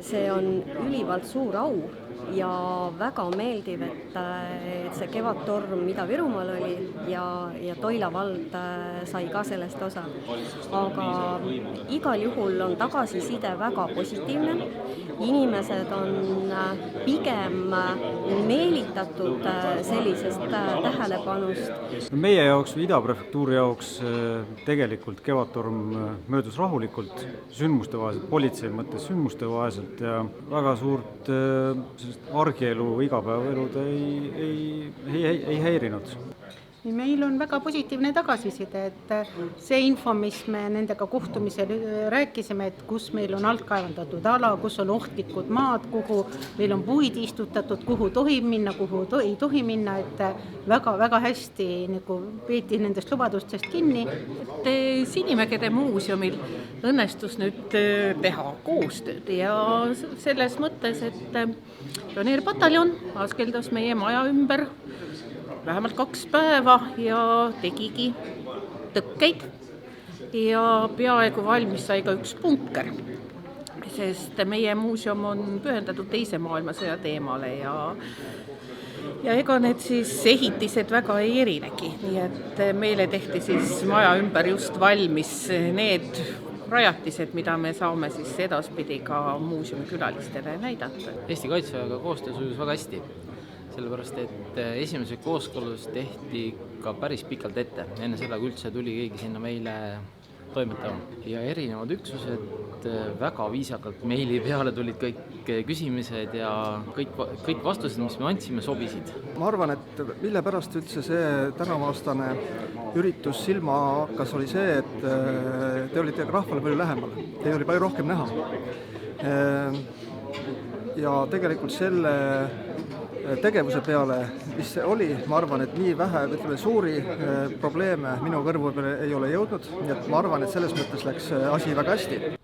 See on ülivalt suur au ja väga meeldiv, et see Kevadtorm Ida-Virumaal oli ja Toila vald sai ka sellest osa. Aga igal juhul on tagasiside väga positiivne. Inimesed on pigem meelitatud sellisest tähelepanust. Meie jaoks või Ida prefektuuri jaoks tegelikult Kevadtorm möödus rahulikult, sündmustevaheselt, politsei mõttes sündmustevaheselt ja väga suurt argielu või igapäevaelu ta ei häirinud. Meil on väga positiivne tagasiside, et see info, mis me nendega kohtumisel rääkisime, et kus meil on altkaevandatud ala, kus on ohtlikud maad, kuhu meil on puid istutatud, kuhu tohib minna, kuhu ei tohi minna, et väga hästi nagu peeti nendest lubadustest kinni. Sinimägede muuseumil õnnestus nüüd teha koostööd ja selles mõttes, et pioneerpataljon askeldas meie maja ümber vähemalt 2 päeva ja tegigi tõkkeid ja peaaegu valmis sai ka üks punker, sest meie muuseum on pühendatud Teise maailmasõja teemale ja ega need siis ehitised väga ei erinegi, nii et meile tehti siis maja ümber just valmis need rajatised, mida me saame siis edaspidi ka muuseumi külalistele näidata. Eesti Kaitseväega koostöö sujus väga hästi, sellepärast et esimese kooskõlus tehti ka päris pikalt ette, enne seda, kui üldse tuli keegi sinna meile toimetama. Ja erinevad üksused väga viisakalt meili peale tulid kõik küsimused ja kõik vastused, mis me andsime, sobisid. Ma arvan, et mille pärast üldse see tänavaastane üritus silma hakkas, oli see, et te olite rahvale palju lähemal, teid oli palju rohkem näha. Ja tegelikult selle tegevuse peale, mis see oli, ma arvan, et nii vähe suuri probleeme minu kõrvu peale ei ole jõudnud, nii et ma arvan, et selles mõttes läks asi väga hästi.